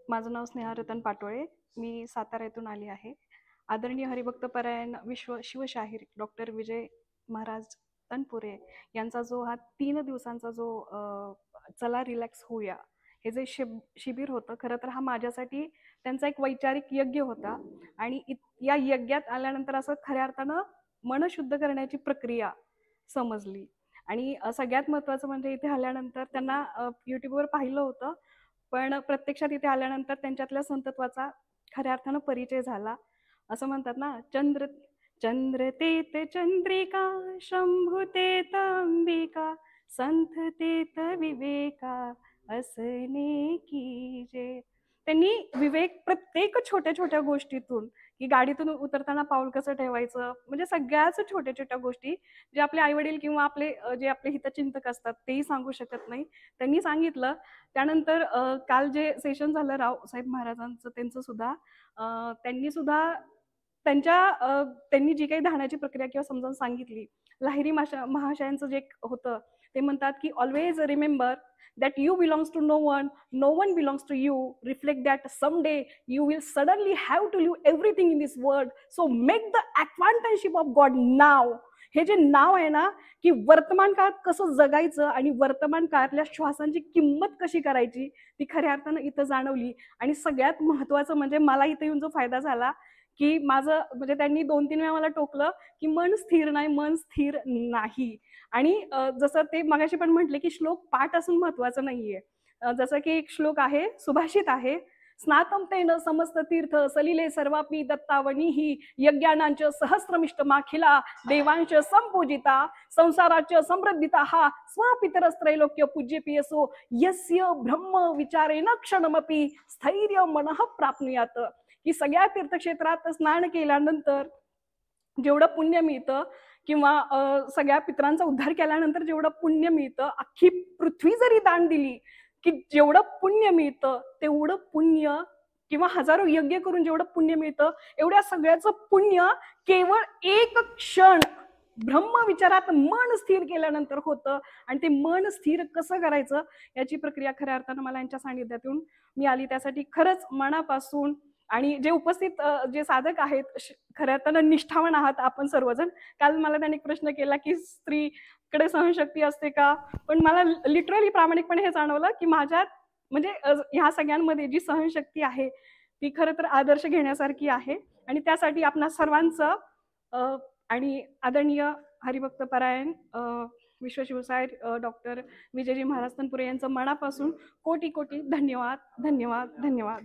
माझं नाव स्नेहा रतन पाटोळे. मी सातारा येथून आली आहे. आदरणीय हरिभक्त परायण विश्व शिवशाहीर डॉक्टर विजय महाराज तनपुरे यांचा जो हा 3 दिवसांचा जो चला रिलॅक्स होऊया हे जे शिबिर होतं, खरं तर हा माझ्यासाठी त्यांचा एक वैचारिक यज्ञ होता. आणि या यज्ञात आल्यानंतर असं खऱ्या अर्थानं मन शुद्ध करण्याची प्रक्रिया समजली. आणि सगळ्यात महत्त्वाचं म्हणजे इथे आल्यानंतर त्यांना यूट्यूबवर पाहिलं होतं, पण प्रत्यक्षात इथे आल्यानंतर त्यांच्यातल्या संतत्वाचा खऱ्या अर्थानं परिचय झाला. असं म्हणतात ना, चंद्र चंद्र तेत चंद्रिका, शंभू तेत अंबिका, संत तेत विवेका, असने की जे. त्यांनी विवेक प्रत्येक छोट्या छोट्या गोष्टीतून, की गाडीतून उतरताना पाऊल कसं ठेवायचं, म्हणजे सगळ्याच छोट्या छोट्या गोष्टी जे आपले आई वडील किंवा आपले जे आपले हितचिंतक असतात तेही सांगू शकत नाही, त्यांनी सांगितलं. त्यानंतर काल जे सेशन झालं रावसाहेब महाराजांचं, त्यांचं सुद्धा त्यांनी सुद्धा त्यांनी जी काही धावण्याची प्रक्रिया किंवा समजावून सांगितली. लाहिरी महाशयांचं जे होतं, ते म्हणतात की always remember that you belongs to no one, no one belongs to you. Reflect that someday you will suddenly have to leave everything in this world. So make the acquaintanceship of God now. हे जे नाव आहे ना, की वर्तमान काळात कसं जगायचं आणि वर्तमान काळातल्या श्वासांची किंमत कशी करायची, ती खऱ्या अर्थानं इथं जाणवली. आणि सगळ्यात महत्त्वाचं म्हणजे मला इथं येऊन जो फायदा झाला, की माझं म्हणजे त्यांनी 2-3 वेळा मला टोकलं, की मन स्थिर नाही, मन स्थिर नाही. आणि जसं ते मगाशी पण म्हटले, की श्लोक पाठ असून महत्त्वाचं नाहीये. जसं की एक श्लोक आहे, सुभाषित आहे, स्नातम तेन समस्त तीर्थ सलिले सर्वापी दत्तावनीही, यज्ञानांच सहस्रमिष्टमाखिला, देवांश संपूजिता, संसाराच समृद्धिता हा स्वपितरस्त्रैलोक्य पूज्य पियसो, यस्य ब्रह्म विचारेन क्षणमपि स्थैर्य मनः प्राप्नुयात. की सगळ्या तीर्थक्षेत्रात स्नान केल्यानंतर जेवढं पुण्य मिळतं, किंवा सगळ्या पितरांचा उद्धार केल्यानंतर जेवढं पुण्य मिळतं, अख्खी पृथ्वी जरी दान दिली, की जेवढं पुण्य मिळतं तेवढं पुण्य, किंवा हजारो यज्ञ करून जेवढं पुण्य मिळतं, एवढ्या सगळ्याचं पुण्य केवळ एक क्षण ब्रह्मविचारात मन स्थिर केल्यानंतर होतं. आणि ते मन स्थिर कसं करायचं याची प्रक्रिया खऱ्या अर्थानं मला यांच्या सानिध्यातून मी आली. त्यासाठी खरंच मनापासून, आणि जे उपस्थित जे साधक आहेत, खऱ्या अर्थानं निष्ठावान आहात आपण सर्वजण. काल मला त्यांनी प्रश्न केला की स्त्रीकडे सहनशक्ती असते का, पण मला लिटरली प्रामाणिकपणे हे जाणवलं की माझ्यात म्हणजे ह्या सगळ्यांमध्ये जी सहनशक्ती आहे ती खरं तर आदर्श घेण्यासारखी आहे. आणि त्यासाठी आपणा सर्वांचं आणि आदरणीय हरिभक्त परायण विश्वशिवशाहीर डॉक्टर विजयजी महाराज तनपुरे यांचं मनापासून कोटी कोटी धन्यवाद, धन्यवाद, धन्यवाद.